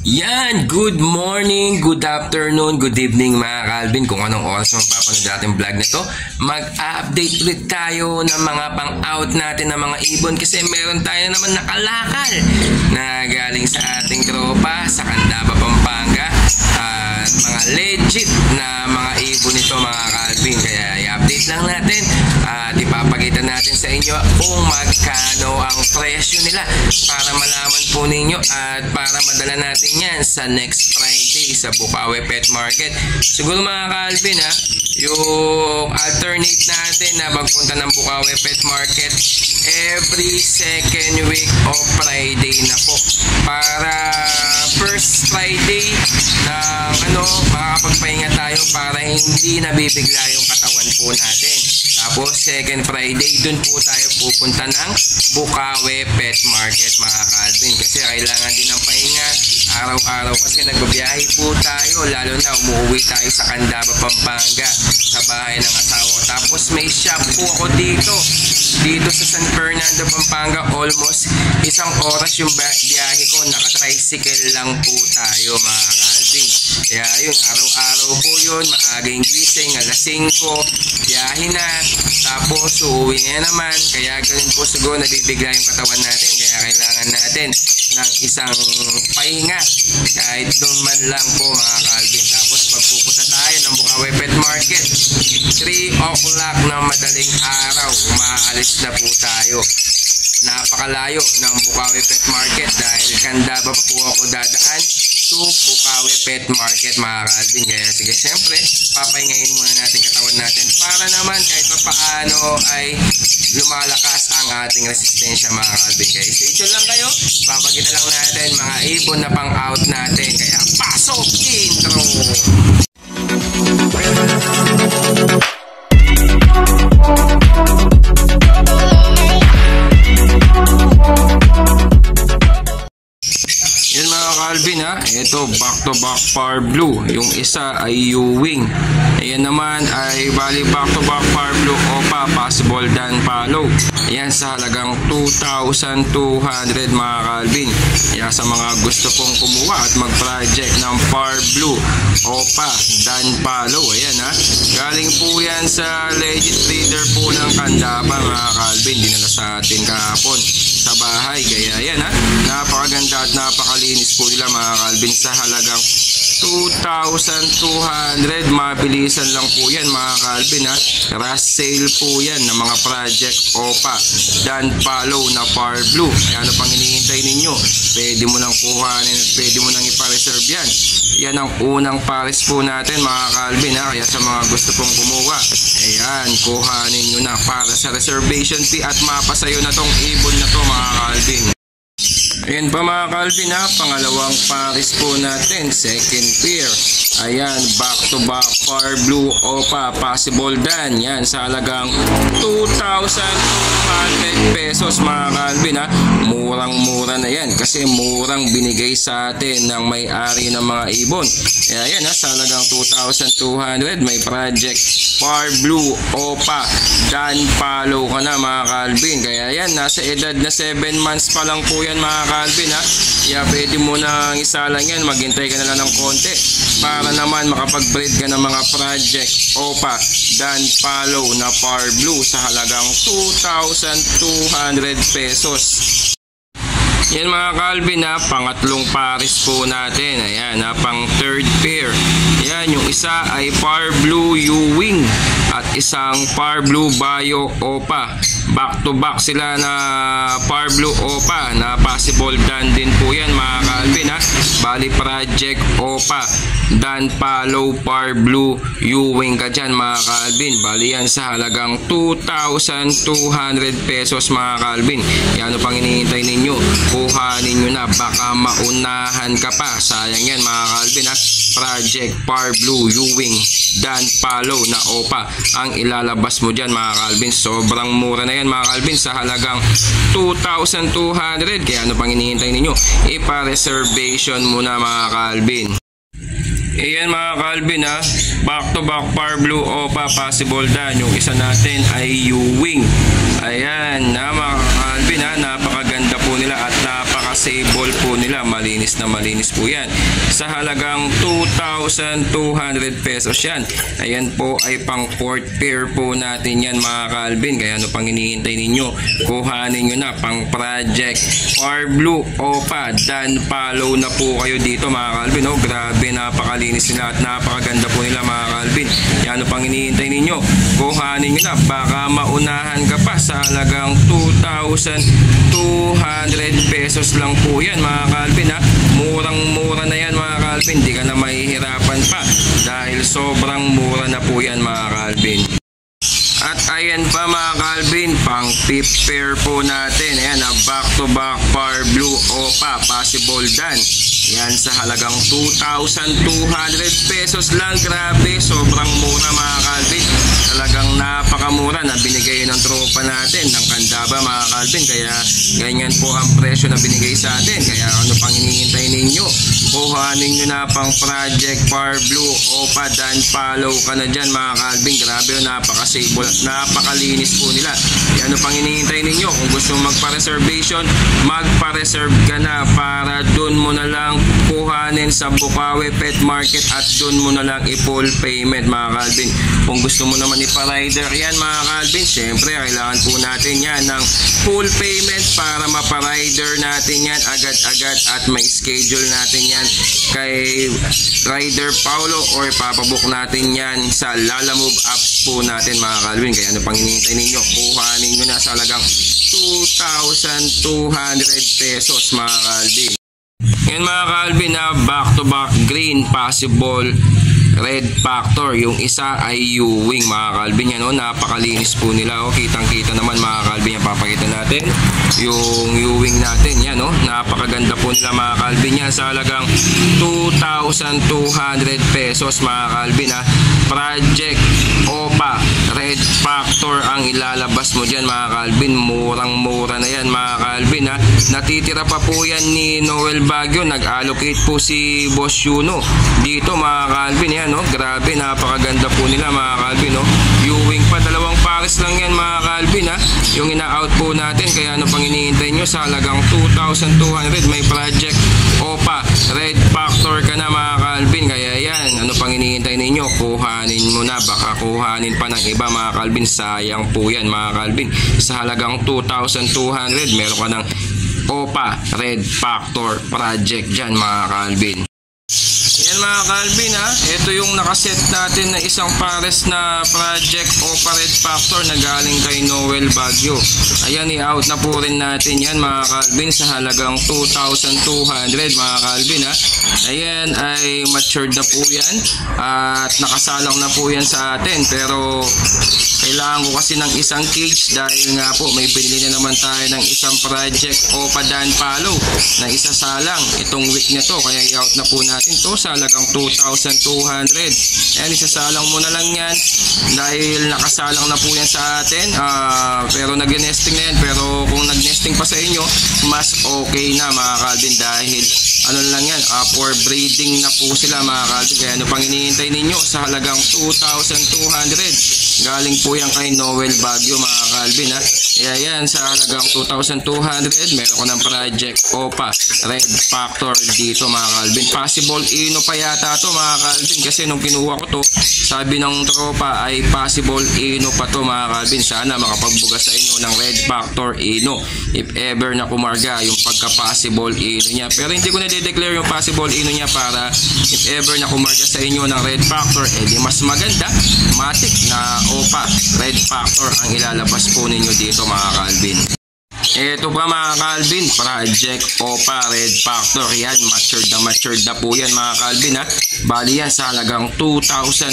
Yan, good morning, good afternoon, good evening mga Calvin. Kung anong oras mo mapapanood natin vlog na to, mag-update ulit tayo ng mga pang-out natin ng mga ibon kasi meron tayo naman nakalakal na galing sa ating tropa sa Candaba, Pampanga at mga legit na mga ibon nito mga Calvin. Kaya i-update lang natin at ipapakita natin sa inyo kung magkano ang presyo nila para malaman po ninyo at para madala natin yan sa next Friday sa Bukawi Pet Market. Siguro mga Calvin yung alternate natin na magpunta ng Bukawi Pet Market every second week of Friday na po para first Friday na makakapagpahinga tayo para hindi nabibigla yung katawan po natin. Tapos second Friday dun po tayo pupunta ng Bukawi Pet Market mga Calvin kasi kailangan din ng pahinga araw-araw kasi nagbabiyahe po tayo, lalo na umuwi tayo sa Candaba, Pampanga sa bahay ng asawa ko. Tapos may shop po ako dito sa San Fernando, Pampanga. Almost isang oras yung biyahe ko, naka-tricycle lang po tayo mga Calvin. Kaya yun, araw-araw po yun, maagang gising, alas 5 biyahe na, tapos uuwi na naman. Kaya ganun po siguro nabibigla yung katawan natin, kaya kailangan natin ng isang pahinga kahit doon man lang po mga Calvin. Tapos magpupunta tayo ng Bukawi Pet Market 3 o'clock ng madaling araw, umaalis na po tayo. Napakalayo ng Bukawi Pet Market dahil Candaba pa po ako dadaan to Bukawi Pet Market mga Calvin. Kaya sige, siyempre papahingahin muna natin katawan natin para naman kahit pa paano ay lumalakas ang ating resistensya mga Calvin. Kaya stay tuned lang kayo, papakita lang natin mga ibon na pang out natin. Kaya pasok intro! Yan mga Calvin ito back to back Par Blue. Yung isa ay U-Wing. Ayan naman ay bali back to back Par Blue Opa Possible Dan Palo. Ayan sa halagang 2,200 mga Calvin. Kaya sa mga gusto pong kumuha at mag-project ng Par Blue Opa Dan Palo, ayan galing po yan sa legit breeder po ng Candaba mga Calvin. Dinala sa atin kahapon sa bahay. Kaya ayan napakaganda at napakalinis po nila mga Calvin sa halagang 2,200. Mabilisan lang po yan mga Calvin rush sale po yan ng mga project Opa Dan Palo na Par Blue. Kaya ano pang hinihintay ninyo? Pwede mo nang kuhanin at pwede mo nang ipa-reserve yan. Yan ang unang pares po natin mga Calvin kaya sa mga gusto pong kumuha, ayan, kuhanin nyo na para sa reservation fee at mapasayo na tong ibon na to mga Calvin. Ayan pa mga Calvin pangalawang pares po natin, second pair. Ayan, back to back Par Blue Opa Possible Dan. Yan sa halagang 2,200 pesos mga Calvin Murang-mura na yan kasi murang binigay sa atin ng may-ari ng mga ibon. Kaya yan sa halagang 2,200 may project Par Blue Opa Dan Palo ka na mga Calvin. Kaya yan, nasa edad na 7 months pa lang po yan mga Calvin Kaya pwede mo na isa lang yan, maghintay ka na lang ng konti para naman makapag-breed ka ng mga project Opa Dan Palo na Par Blue sa halagang 2,200 pesos. Yan mga Calvin pangatlong pares po natin. Ayan pang third pair. Yan, yung isa ay Par Blue U-Wing at isang Par Blue Bio Opa. Back to back sila na Par Blue Opa na Possible Dan din po yan mga Calvin Bali project Opa Dan Palo Par Blue U-Wing ka dyan mga Calvin. Bali yan sa halagang 2,200 pesos mga Calvin. Yan pang hinihintay ninyo, kuhanin nyo na, baka maunahan ka pa. Sayang yan mga Calvin project Par Blue U-Wing Dan Palo na Opa ang ilalabas mo dyan mga Calvin. Sobrang mura na yan mga Calvin sa halagang 2,200. Kaya ano pang hinihintay ninyo, ipa-reservation muna mga Calvin. Ayan mga Calvin back to back Par Blue Opa Possible Dan. Yung isa natin ay U-Wing. Ayan mga Calvin napakaganda po nila at napaka napaka-sable po nila. Malinis na malinis po yan. Sa halagang 2,200 pesos yan. Ayan po ay pang fourth pair po natin yan mga ka-Alvin. Kaya ano pang hinihintay ninyo? Kuhanin nyo na pang project Par Blue Opa. Dan follow na po kayo dito mga ka-Alvin. Oh, grabe, napakalinis nila at napakaganda po nila mga ka-Alvin. Kaya ano pang hinihintay ninyo? Kuhanin nyo na. Baka maunahan ka pa sa halagang 2,200 pesos lang po yan mga ka-Alvin ha. Murang mura na yan mga ka-Alvin. Di ka na mahihirapan pa dahil sobrang mura na po yan mga ka-Alvin. At ayan pa mga ka-Alvin, pang fifth pair po natin. Ayan, back to back Par Blue Opa, possible dan. Yan sa halagang 2,200 pesos lang. Grabe, sobrang mura mga ka-Alvin. Talagang napakamura na binigay ng tropa natin ng Candaba mga ka-Alvin. Kaya ganyan po ang presyo na binigay sa atin. Kaya ano pang hinihintay ninyo? Kuhanin nyo na pang project Par Blue Opa, dan follow ka na dyan mga ka-Alvin. Grabe, napaka-sable at napakalinis po nila. Kaya ano pang hinihintay ninyo? Kung gusto magpa-reservation, magpa-reserve ka na para dun mo na lang kuhanin sa Bukawi Pet Market at dun mo na lang i-full payment mga ka-Alvin. Kung gusto mo naman ipa-rider yan mga ka-Alvin, syempre kailangan po natin yan ng full payment para mapa-rider natin yan agad-agad at may schedule natin yan kay Rider Paulo or papabook natin yan sa Lalamove apps po natin mga ka-Alvin. Kaya ano pang hinihintay ninyo? Kuhanin nyo na sa halagang 2,200 pesos mga ka-Alvin. Yan mga ka-Alvin na back to back green possible red factor. Yung isa ay Ewing mga ka-Alvin. Yan o, napakalinis po nila o. Kitang kita naman mga ka-Alvin. Yan, papakita natin yung Ewing natin. Yan o, napakaganda po nila mga ka-Alvin. Yan sa halagang 2,200 pesos mga ka-Alvin ha. Project Opa red factor ang ilalabas mo dyan mga ka-Alvin. Murang mura na yan mga ka-Alvin ha. Natitira pa po yan ni Noel Baguio. Nag-allocate po si Boss Yuno dito mga ka-Alvin. Yan no, grabe, napakaganda po nila mga ka-Alvin no. Ewing pa, dalawang pares lang yan mga ka-Alvin ha. Yung ina-out po natin, kaya ano pang hinihintay nyo? Sa halagang 2,200 may project Opa red factor ka na mga ka-Alvin. Kaya yan, ano pang hinihintay ninyo? Kuhanin mo na, baka kuhanin pa ng iba mga ka-Alvin. Sayang po yan mga ka-Alvin. Sa halagang 2,200 meron ka ng Opa red factor project dyan mga ka-Alvin. Yan mga ka-Alvin ha, ito yung nakaset natin na isang pares na project Opa red factor na galing kay Noel Baguio. Ayan, i-out na po rin natin yan mga ka-Alvin sa halagang 2,200 mga ka-Alvin ha. Ayan ay matured na po yan at nakasalang na po yan sa atin, pero kailangan ko kasi ng isang cage dahil nga po may binili na naman tayo ng isang project Opa Dan Palo na isasalang itong week na to, kaya i-out na po natin to sa halagang 2,200. Ayan, isasalang mo na lang yan dahil nakasalang na po yan sa atin. Pero nag-nesting na yan, pero kung nag-nesting pa sa inyo, mas okay na mga ka-Alvin dahil ano lang yan, for breeding na po sila mga ka-Alvin. Kaya ano pang hinihintay ninyo? Sa halagang 2,200 galing po yan kay Noel Baguio mga ka-Alvin ha. Kaya yan, sa halagang 2,200 meron ko ng project Opa red factor dito mga ka-Alvin. Possible Ino pa yata to mga ka-Alvin, kasi nung kinuha ko to sabi ng tropa ay possible Ino pa to mga ka-Alvin. Sana makapagbuga sa inyo ng red factor Ino if ever na kumarga yung pagka-possible Ino niya. Pero hindi ko na-declare yung possible Ino niya para if ever na kumarga sa inyo ng red factor, di mas maganda matik na Opa red factor ang ilalabas po ninyo dito mga ka-Alvin. Ito pa mga ka-Alvin, project Opa red factor. Yan, matured na po yan mga ka-Alvin ha. Bali yan sa halagang 2,200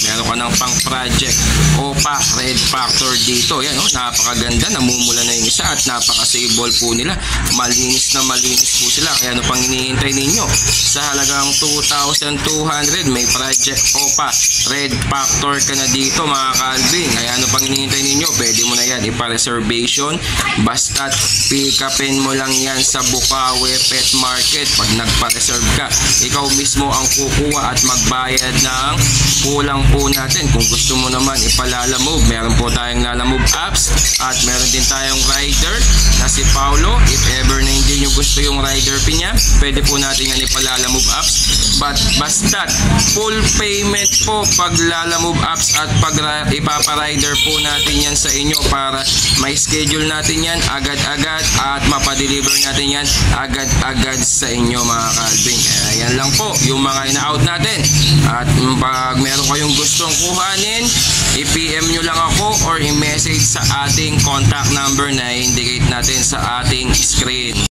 meron ka ng pang project Opa red factor dito. Yan oh, napakaganda, namumula na yung isa at napaka-sable po nila. Malinis na malinis po sila. Kaya ano pang hinihintay ninyo? Sa halagang 2,200 may project Opa red factor ka na dito mga ka-Alvin. Kaya ano pang hinihintay ninyo? Pwede mo na yan ipa-reservation Basta't pick upin mo lang yan sa Bukawi Pet Market. Pag nagpa-reserve ka, ikaw mismo ang kukuha at magbayad ng kulang po natin. Kung gusto mo naman ipalalamove, meron po tayong Lalamove apps at meron din tayong rider na si Paulo. If ever na hindi nyo gusto yung rider fee niya, pwede po natin yan ipalalamove apps. But basta't full payment po pag Lalamove apps at pag ipaparider po natin yan sa inyo para may schedule natin yan agad-agad at mapadeliver natin yan agad-agad sa inyo mga Calvin. Ayan lang po yung mga ina-out natin. At pag meron kayong gustong kuhanin, i-PM nyo lang ako or i-message sa ating contact number na indicate natin sa ating screen.